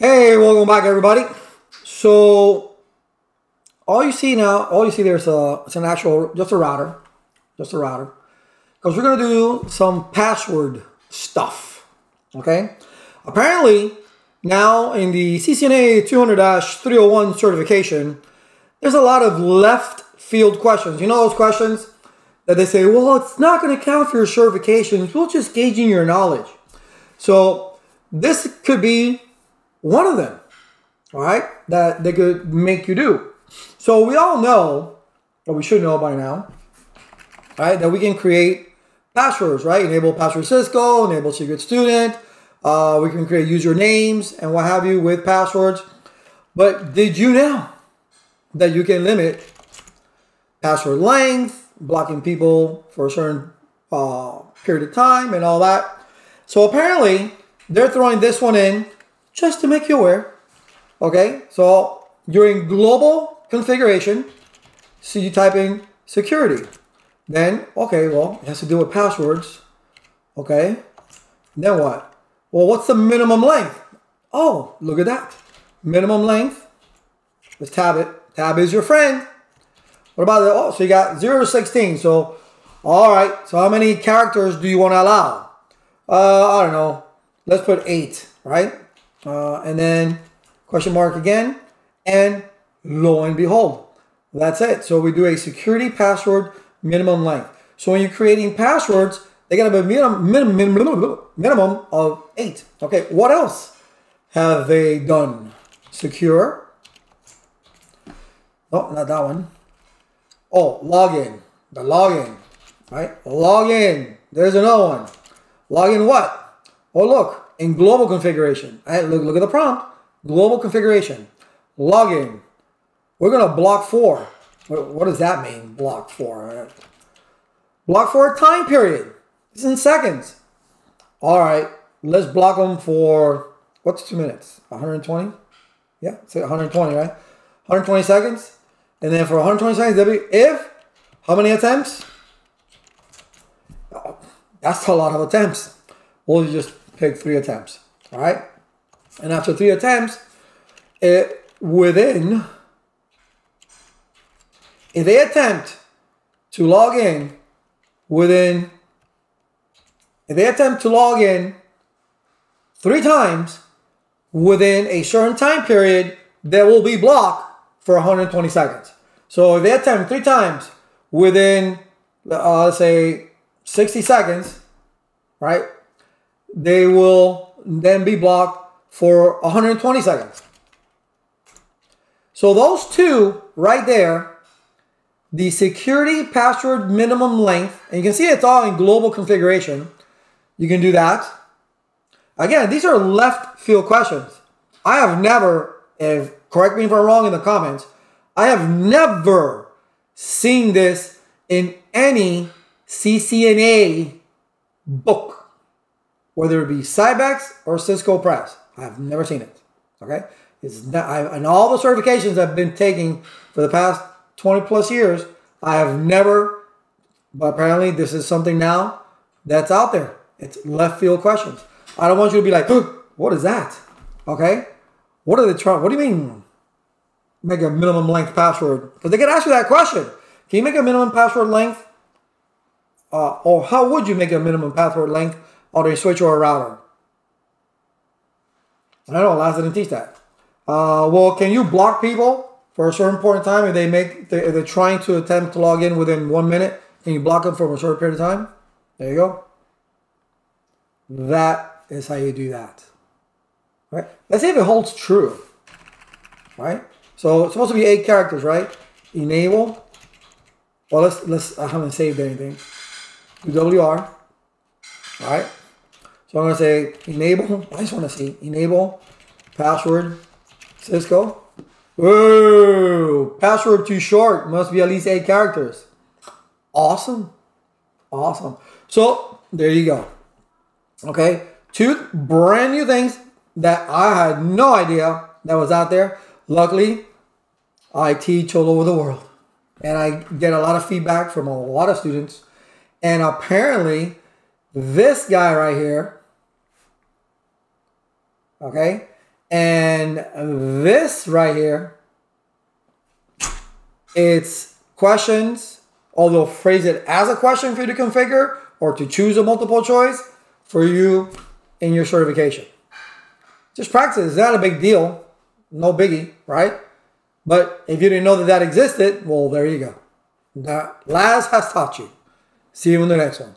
Hey, welcome back, everybody. So all you see there's it's an actual, just a router, because we're gonna do some password stuff. Okay. Apparently, now in the CCNA 200-301 certification, there's a lot of left field questions. You know those questions that they say, well, it's not going to count for your certifications. We're just gauging your knowledge. So this could be one of them, all right, that they could make you do. So we all know, or we should know by now, right, that we can create passwords, right? Enable password Cisco, enable secret student. We can create usernames and what have you with passwords. But did you know that you can limit password length, blocking people for a certain period of time and all that? So apparently they're throwing this one in just to make you aware. Okay, so during global configuration, so you type in security. Then, okay, well, it has to do with passwords. Okay, then what? Well, what's the minimum length? Oh, look at that. Minimum length. Let's tab it. Tab is your friend. What about the, oh, so you got 0 to 16. So, all right. So how many characters do you want to allow? I don't know. Let's put 8, right? And then question mark again. And lo and behold, that's it. So we do a security password minimum length. So when you're creating passwords, they got to be a minimum of 8. Okay, what else have they done? Secure. Oh, not that one. Oh, login. The login, right? Login. There's another one. Login what? Oh, look, in global configuration. Right, look at the prompt. Global configuration. Login. We're going to block 4. What does that mean, block 4? Right? Block for a time period. It's in seconds. All right, let's block them for, what's 2 minutes? 120? Yeah, say 120, right? 120 seconds. And then for 120 seconds, if, how many attempts? Oh, that's a lot of attempts. We'll just pick 3 attempts, all right? And after 3 attempts, if they attempt to log in if they attempt to log in 3 times within a certain time period, they will be blocked for 120 seconds. So if they attempt 3 times within, let's say, 60 seconds, right, they will then be blocked for 120 seconds. So those 2 right there, the security password minimum length, and you can see it's all in global configuration. You can do that. Again, these are left field questions. I have never, correct me if I'm wrong in the comments, I have never seen this in any CCNA book, whether it be Cybex or Cisco Press. I've never seen it. Okay, it's not, and all the certifications I've been taking for the past 20 plus years, I have never, but apparently this is something now that's out there. It's left field questions. I don't want you to be like, what is that? Okay, what are they trying? What do you mean make a minimum length password? Because they can ask you that question. Can you make a minimum password length? Or how would you make a minimum password length on a switch or a router? I don't know, Laz didn't teach that. Well, can you block people for a certain point in time if they're trying to attempt to log in within 1 minute? Can you block them for a short period of time? There you go. That is how you do that. Right? Let's see if it holds true. Right? So it's supposed to be 8 characters, right? Enable. Well, let's I haven't saved anything. Do WR. All right. So I'm gonna say enable. I just want to see enable password Cisco. Whoa! Password too short. Must be at least 8 characters. Awesome. Awesome. So there you go. Okay, 2 brand new things that I had no idea that was out there. Luckily, I teach all over the world. And I get a lot of feedback from a lot of students. And apparently, this guy right here, okay, And this right here, it's questions, or they'll phrase it as a question for you to configure or to choose a multiple choice for you in your certification. Just practice. It's not a big deal. No biggie, right? But if you didn't know that that existed, well, there you go. That Laz has taught you. See you in the next one.